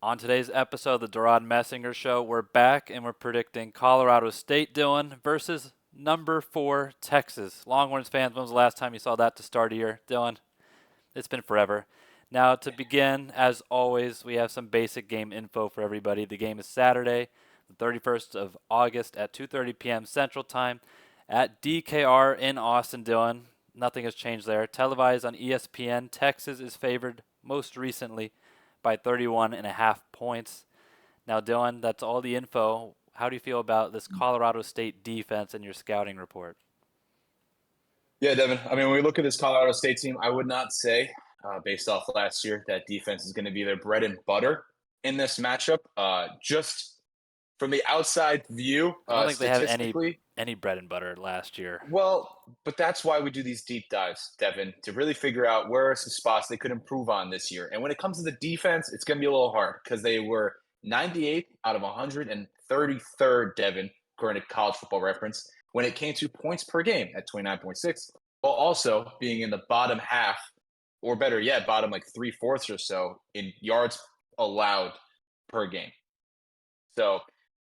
On today's episode of the DeRaud-Messinger Show, we're back and we're predicting Colorado State doing versus number 4 Texas. Longhorns fans, when was the last time you saw that to start a year? Dylan, it's been forever. Now, to begin, as always, we have some basic game info for everybody. The game is Saturday, the 31st of August at 2:30 p.m. Central Time at DKR in Austin, Dylan. Nothing has changed there. Televised on ESPN. Texas is favored most recently by 31.5 points. Now, Dylan, that's all the info. How do you feel about this Colorado State defense in your scouting report? Yeah, Devon. I mean, when we look at this Colorado State team, I would not say, based off last year, that defense is going to be their bread and butter in this matchup. Just from the outside view, I don't think they have statistically, any bread and butter last year. well, but that's why we do these deep dives, Devon, to really figure out where are some spots they could improve on this year. And when it comes to the defense, it's going to be a little hard because they were 98th out of 133rd, Devon, according to College Football Reference, when it came to points per game at 29.6, while also being in the bottom half, or better yet, bottom like three-fourths or so in yards allowed per game. So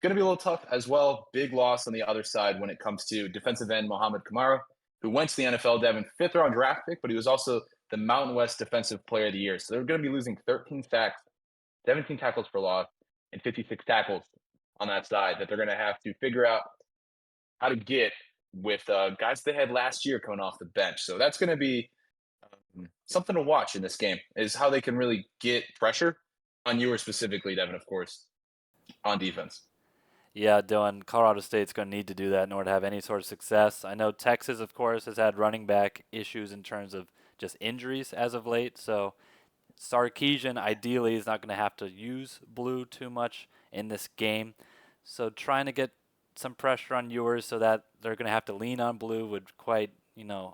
going to be a little tough as well. Big loss on the other side when it comes to defensive end Mohamed Kamara, who went to the NFL, Devon, fifth round draft pick, but he was also the Mountain West Defensive Player of the Year. So they're going to be losing 13 sacks, 17 tackles for loss, and 56 tackles on that side that they're going to have to figure out how to get with guys they had last year coming off the bench. So that's going to be something to watch in this game is how they can really get pressure on you or specifically, Devon, of course, on defense. Yeah, Dylan, Colorado State's going to need to do that in order to have any sort of success. I know Texas, of course, has had running back issues in terms of just injuries as of late. So Sarkisian ideally is not going to have to use blue too much in this game. So trying to get some pressure on yours so that they're going to have to lean on blue would quite,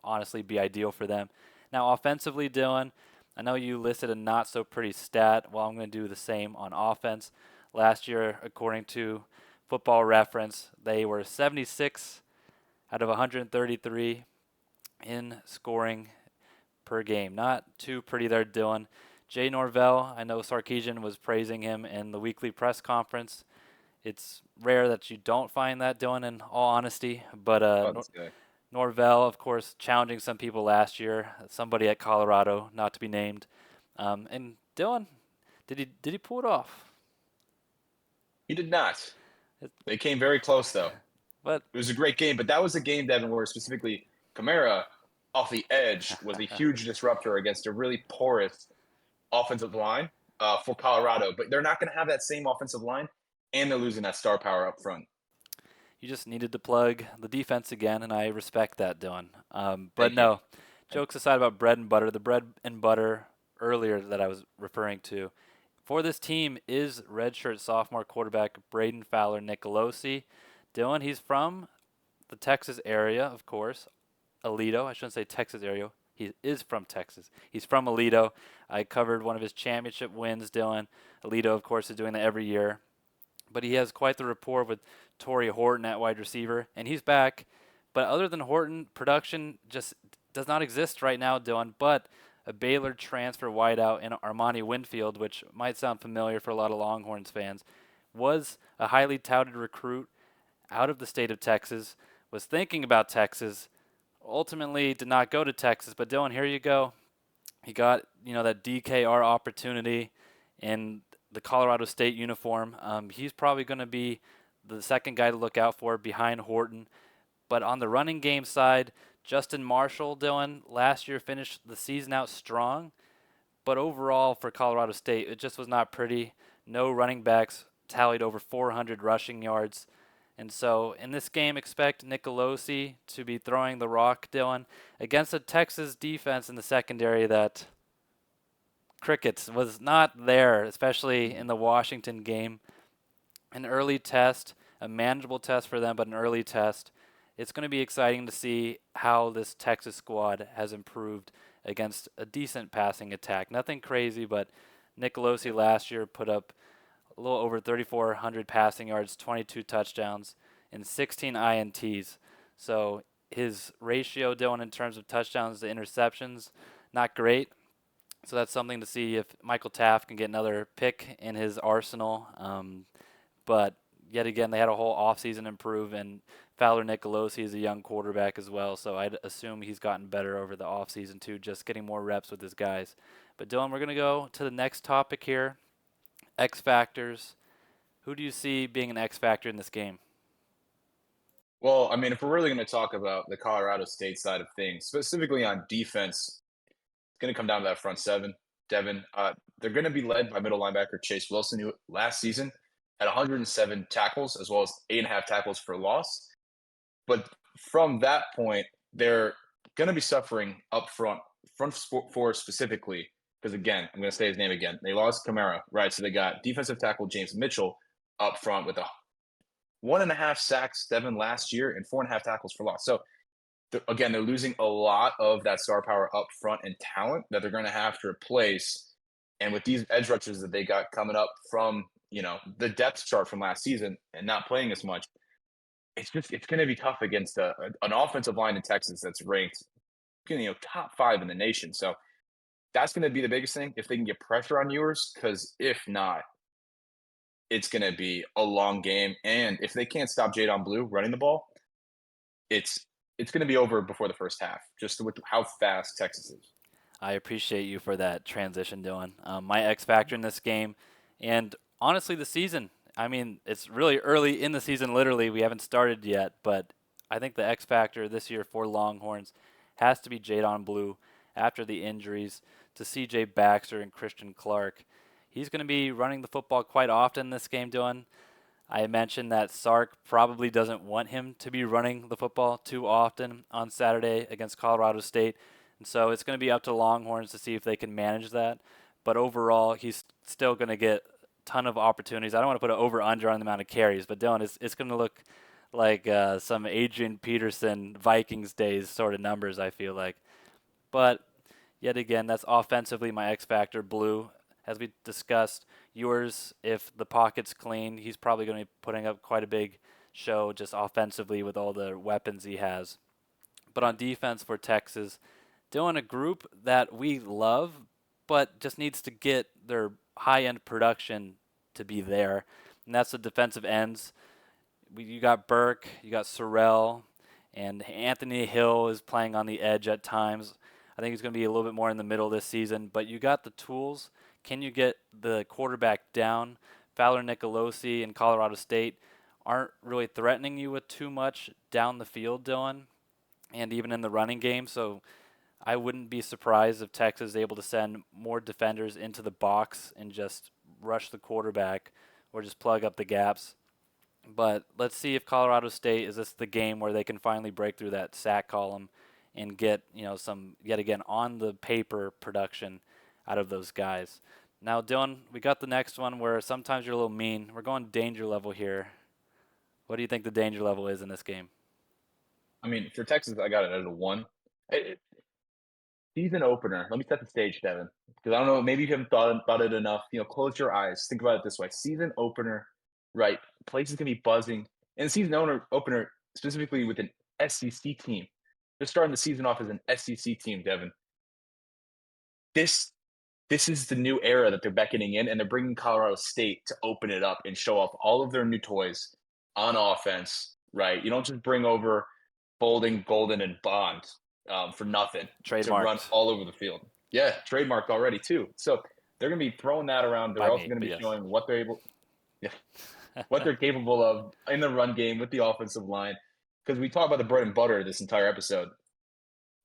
honestly be ideal for them. Now, offensively, Dylan, I know you listed a not so pretty stat. Well, I'm going to do the same on offense. Last year, according to Football Reference, they were 76 out of 133 in scoring per game. Not too pretty there, Dylan. Jay Norvell, I know Sarkisian was praising him in the weekly press conference. It's rare that you don't find that, Dylan, in all honesty. But Oh, this guy. Norvell, of course, challenging some people last year. Somebody at Colorado, not to be named. And Dylan, did he pull it off? He did not. It, They came very close, though. but It was a great game, but that was a game, Devin, where specifically Kamara off the edge was a huge disruptor against a really porous offensive line for Colorado. But they're not going to have that same offensive line, and they're losing that star power up front. you just needed to plug the defense again, and I respect that, Dylan. But Thank you. no, jokes aside about bread and butter, the bread and butter earlier that I was referring to for this team is redshirt sophomore quarterback Braden Fowler Nicolosi. Dylan, he's from the Texas area, of course. Alito, I shouldn't say Texas area. He is from Texas. He's from Alito. I covered one of his championship wins, Dylan. Alito, of course, is doing that every year. But he has quite the rapport with Torrey Horton at wide receiver, and he's back. But other than Horton, production just does not exist right now, Dylan. But a Baylor transfer wideout in Armani Winfield, which might sound familiar for a lot of Longhorns fans, was a highly touted recruit out of the state of Texas, was thinking about Texas, ultimately did not go to Texas. But Dylan, here you go. He got, that DKR opportunity in the Colorado State uniform. He's probably going to be the second guy to look out for behind Horton. But on the running game side, Justin Marshall, Dylan, last year finished the season out strong. But overall for Colorado State, it just was not pretty. No running backs tallied over 400 rushing yards. And so in this game, expect Nicolosi to be throwing the rock, Dylan, against a Texas defense in the secondary that crickets was not there, especially in the Washington game. An early test, a manageable test for them, but an early test. It's going to be exciting to see how this Texas squad has improved against a decent passing attack. Nothing crazy, but Nicolosi last year put up a little over 3,400 passing yards, 22 touchdowns, and 16 INTs. So his ratio, Dylan, in terms of touchdowns to interceptions, not great. So that's something to see if Michael Taft can get another pick in his arsenal. But yet again, they had a whole offseason improve, and Fowler Nicolosi is a young quarterback as well, so I'd assume he's gotten better over the offseason too, just getting more reps with his guys. But Dylan, we're going to go to the next topic here, X Factors. Who do you see being an X Factor in this game? Well, I mean, if we're really going to talk about the Colorado State side of things, specifically on defense, it's going to come down to that front seven. Devon, they're going to be led by middle linebacker Chase Wilson, who last season had 107 tackles as well as 8.5 tackles for loss. But from that point, they're going to be suffering up front four specifically, because again, I'm going to say his name again. They lost Kamara, right? So they got defensive tackle James Mitchell up front with a 1.5 sacks, Devon, last year, and 4.5 tackles for loss. So again, they're losing a lot of that star power up front and talent that they're going to have to replace. And with these edge rushers that they got coming up from, the depth chart from last season and not playing as much, it's going to be tough against an offensive line in Texas that's ranked, top 5 in the nation. So that's going to be the biggest thing if they can get pressure on Ewers, because if not, it's going to be a long game. And if they can't stop Jadon Blue running the ball, it's it's going to be over before the first half, just with how fast Texas is. I appreciate you for that transition, Dylan. My X factor in this game, and honestly, the season. I mean, it's really early in the season. Literally, we haven't started yet, but I think the X factor this year for Longhorns has to be Jadon Blue after the injuries to C.J. Baxter and Christian Clark. He's going to be running the football quite often this game, Dylan. I mentioned that Sark probably doesn't want him to be running the football too often on Saturday against Colorado State. And so it's going to be up to Longhorns to see if they can manage that. But overall, he's still going to get a ton of opportunities. I don't want to put an over-under on the amount of carries, but Dylan, it's going to look like some Adrian Peterson Vikings days sort of numbers, I feel like. But yet again, that's offensively my X factor, Blue. As we discussed, yours, if the pocket's clean, he's probably going to be putting up quite a big show just offensively with all the weapons he has. But on defense for Texas, doing a group that we love, but just needs to get their high-end production to be there, and that's the defensive ends. You got Burke, you got Sorrell, and Anthony Hill is playing on the edge at times. I think he's going to be a little bit more in the middle this season, but you got the tools. Can you get the quarterback down? Fowler Nicolosi and Colorado State aren't really threatening you with too much down the field, Dylan, and even in the running game. So I wouldn't be surprised if Texas is able to send more defenders into the box and just rush the quarterback or just plug up the gaps. But let's see if Colorado State is this the game where they can finally break through that sack column and get some yet again on the paper production out of those guys. Now, Dylan, we got the next one where sometimes you're a little mean. We're going danger level here. What do you think the danger level is in this game? I mean, for Texas, I got it at a 1. Season opener. Let me set the stage, Devin, because I don't know. Maybe you haven't thought about it enough. Close your eyes. Think about it this way: season opener, right? Place is gonna be buzzing, and season opener specifically with an SEC team. They're starting the season off as an SEC team, Devin. This this is the new era that they're beckoning in, and they're bringing Colorado State to open it up and show off all of their new toys on offense. Right? You don't just bring over Bolding, Golden, and Bond for nothing to run Trademarked all over the field. Yeah, trademarked already too. So they're going to be throwing that around. They're by also me, going to but be yes. showing yeah, what they're capable of in the run game with the offensive line. Because we talk about the bread and butter this entire episode.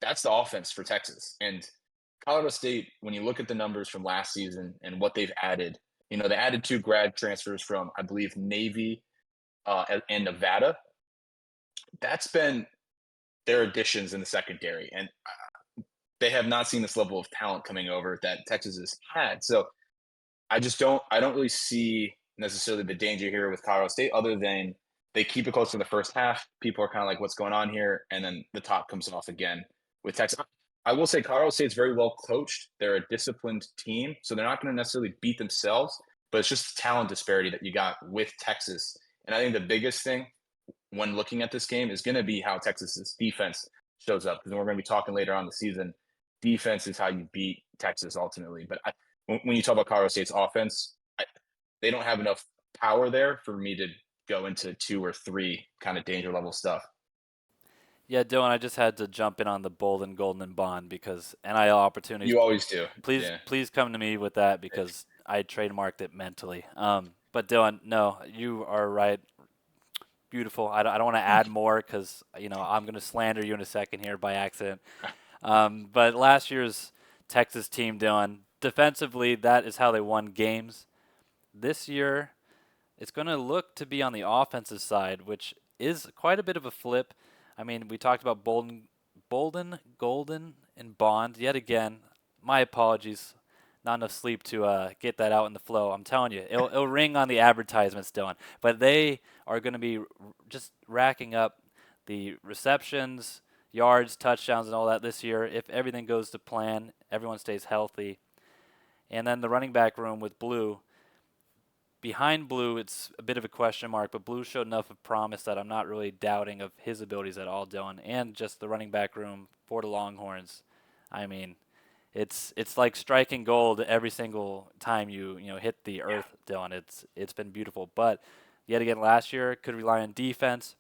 That's the offense for Texas. And Colorado State, when you look at the numbers from last season and what they've added, they added 2 grad transfers from, I believe, Navy and Nevada. That's been their additions in the secondary. And they have not seen this level of talent coming over that Texas has had. So I don't really see necessarily the danger here with Colorado State, other than they keep it close to the first half. People are kind of like, what's going on here? And then the top comes off again with Texas. I will say Colorado State's very well coached. They're a disciplined team, so they're not going to necessarily beat themselves, but it's just the talent disparity that you got with Texas. And I think the biggest thing when looking at this game is going to be how Texas's defense shows up, because we're going to be talking later on the season defense is how you beat Texas ultimately. But when you talk about Colorado State's offense, they don't have enough power there for me to go into 2 or 3 kind of danger level stuff. Yeah, Dylan, I just had to jump in on the Bolden, Golden, and Bond because NIL opportunities. You always do. Please, Yeah. please come to me with that because I trademarked it mentally. But Dylan, no, you are right. Beautiful. I don't want to add more because I'm going to slander you in a second here by accident. But last year's Texas team, Dylan, defensively, that is how they won games. This year, it's going to look to be on the offensive side, which is quite a bit of a flip. I mean, we talked about Bolden, Golden, and Bond. Yet again, my apologies. Not enough sleep to get that out in the flow. I'm telling you, it'll ring on the advertisements, Dylan. But they are going to be just racking up the receptions, yards, touchdowns, and all that this year. If everything goes to plan, everyone stays healthy. And then the running back room with Blue. Behind Blue, it's a bit of a question mark, but Blue showed enough of promise that I'm not really doubting of his abilities at all, Dylan. And just the running back room for the Longhorns. I mean, it's like striking gold every single time you hit the earth, Dylan. It's been beautiful. But yet again, last year could rely on defense.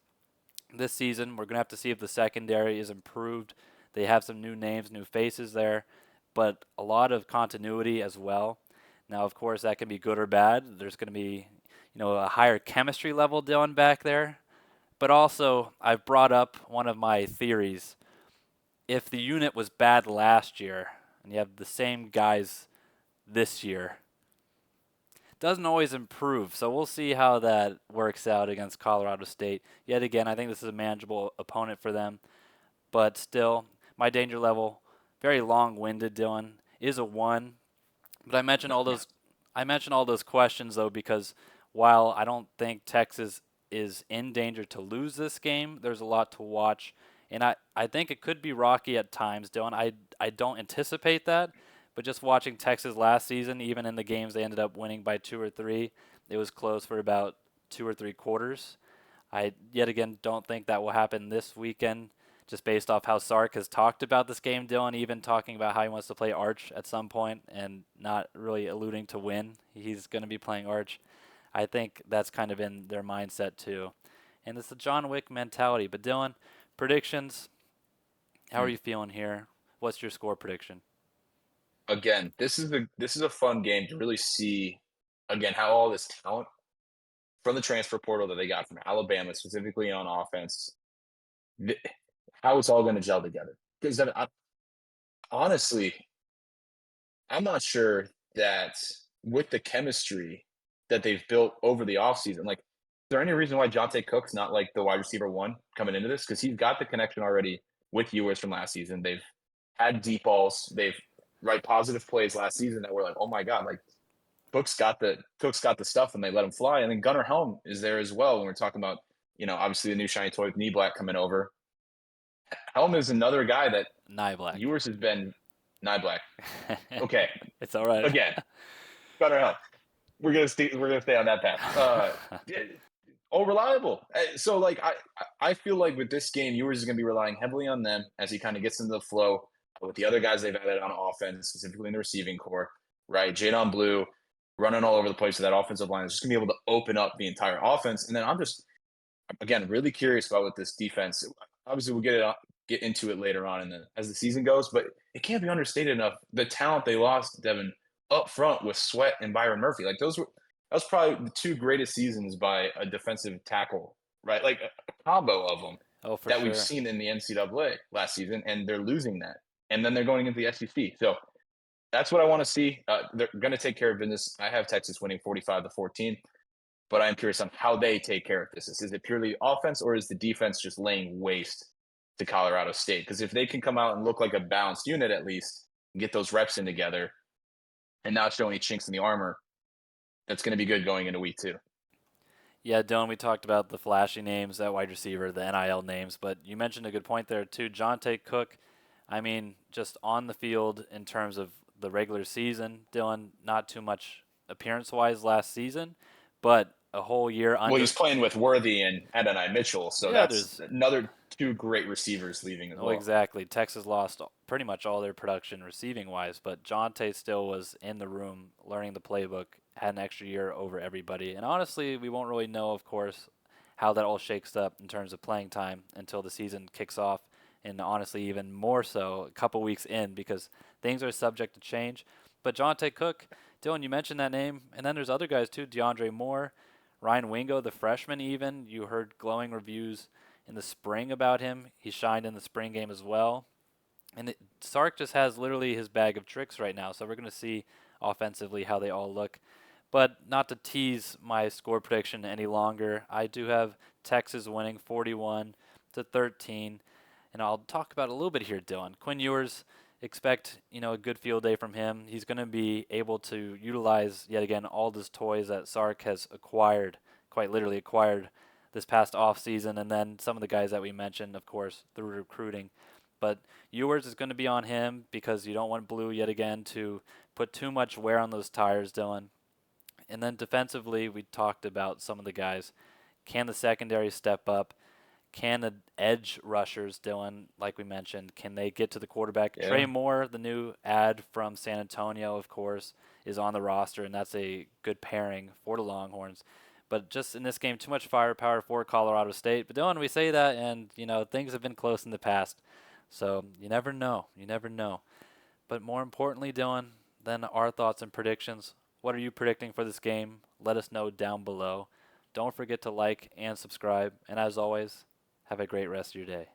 This season, we're gonna have to see if the secondary is improved. They have some new names, new faces there, but a lot of continuity as well. Now, of course, that can be good or bad. There's going to be, a higher chemistry level Dylan back there. But also, I've brought up one of my theories. If the unit was bad last year and you have the same guys this year, it doesn't always improve. So we'll see how that works out against Colorado State. Yet again, I think this is a manageable opponent for them. But still, my danger level, very long-winded, Dylan, is a 1. But I mentioned all those questions though because while I don't think Texas is in danger to lose this game, there's a lot to watch. And I think it could be rocky at times, Dylan. I don't anticipate that, but just watching Texas last season, even in the games they ended up winning by 2 or 3, it was close for about 2 or 3 quarters. I yet again don't think that will happen this weekend, just based off how Sark has talked about this game, Dylan, even talking about how he wants to play Arch at some point and not really alluding to win. He's going to be playing Arch. I think that's kind of in their mindset too. And it's the John Wick mentality. But Dylan, predictions, how are you feeling here? What's your score prediction? Again, this is a fun game to really see again how all this talent from the transfer portal that they got from Alabama, specifically on offense, th- how it's all going to gel together. Because honestly, I'm not sure that with the chemistry that they've built over the offseason, like, is there any reason why Jonte Cook's not like the wide receiver 1 coming into this? Because he's got the connection already with Ewers from last season. They've had deep balls. They've right positive plays last season that were like, oh my god, like Cook's got the stuff, and they let him fly. And then Gunnar Helm is there as well. When we're talking about, obviously the new shiny toy with Knee Black coming over. Helm is another guy that Nye Black. Ewers has been Nye Black. Okay, It's all right. again, Gunnar Helm. We're gonna stay on that path. Yeah, oh, reliable. So like I feel like with this game, Ewers is gonna be relying heavily on them as he kind of gets into the flow with the other guys they've added on offense, specifically in the receiving core, right? Jadon Blue running all over the place with that offensive line is just gonna be able to open up the entire offense. And then I'm just again really curious about what this defense. Obviously, we'll get into it later on as the season goes, but it can't be understated enough the talent they lost, Devon, up front with Sweat and Byron Murphy. Like that was probably the 2 greatest seasons by a defensive tackle, right? Like a combo of them Oh, for that we've sure. seen in the NCAA last season, and they're losing that. And then they're going into the SEC. So that's what I want to see. They're going to take care of business. I have Texas winning 45-14, but I'm curious on how they take care of business. Is it purely offense, or is the defense just laying waste to Colorado State? Because if they can come out and look like a balanced unit at least, and get those reps in together, and not show any chinks in the armor, that's going to be good going into week 2. Yeah, Dylan, we talked about the flashy names at wide receiver, the NIL names, but you mentioned a good point there too. Jonte Cook, I mean, just on the field in terms of the regular season, Dylan, not too much appearance-wise last season, but a whole year Well, under. he's playing with Worthy and Adonai Mitchell, so Yeah, that's there's another two great receivers leaving as oh well. exactly. Texas lost pretty much all their production receiving wise, but Jonte still was in the room learning the playbook, had an extra year over everybody. And honestly, we won't really know, of course, how that all shakes up in terms of playing time until the season kicks off, and honestly, even more so a couple weeks in because things are subject to change. But Jonte Cook, Dylan, you mentioned that name, and then there's other guys too, DeAndre Moore, Ryan Wingo, the freshman. Even you heard glowing reviews in the spring about him. He shined in the spring game as well. And Sark just has literally his bag of tricks right now. So we're going to see offensively how they all look. But not to tease my score prediction any longer, I do have Texas winning 41-13. And I'll talk about it a little bit here, Dylan. Quinn Ewers, expect a good field day from him. He's going to be able to utilize yet again all those toys that Sark has acquired, quite literally acquired this past off season, and then some of the guys that we mentioned, of course, through recruiting. But Ewers is going to be on him because you don't want Blue yet again to put too much wear on those tires, Dylan. And then defensively, we talked about some of the guys. Can the secondary step up? Can the edge rushers, Dylan, like we mentioned, can they get to the quarterback? Trey Yeah. Moore, the new ad from San Antonio, of course, is on the roster, and that's a good pairing for the Longhorns. But just in this game, too much firepower for Colorado State. But Dylan, we say that, and things have been close in the past, so you never know. You never know. But more importantly, Dylan, than our thoughts and predictions, what are you predicting for this game? Let us know down below. Don't forget to like and subscribe, and as always, have a great rest of your day.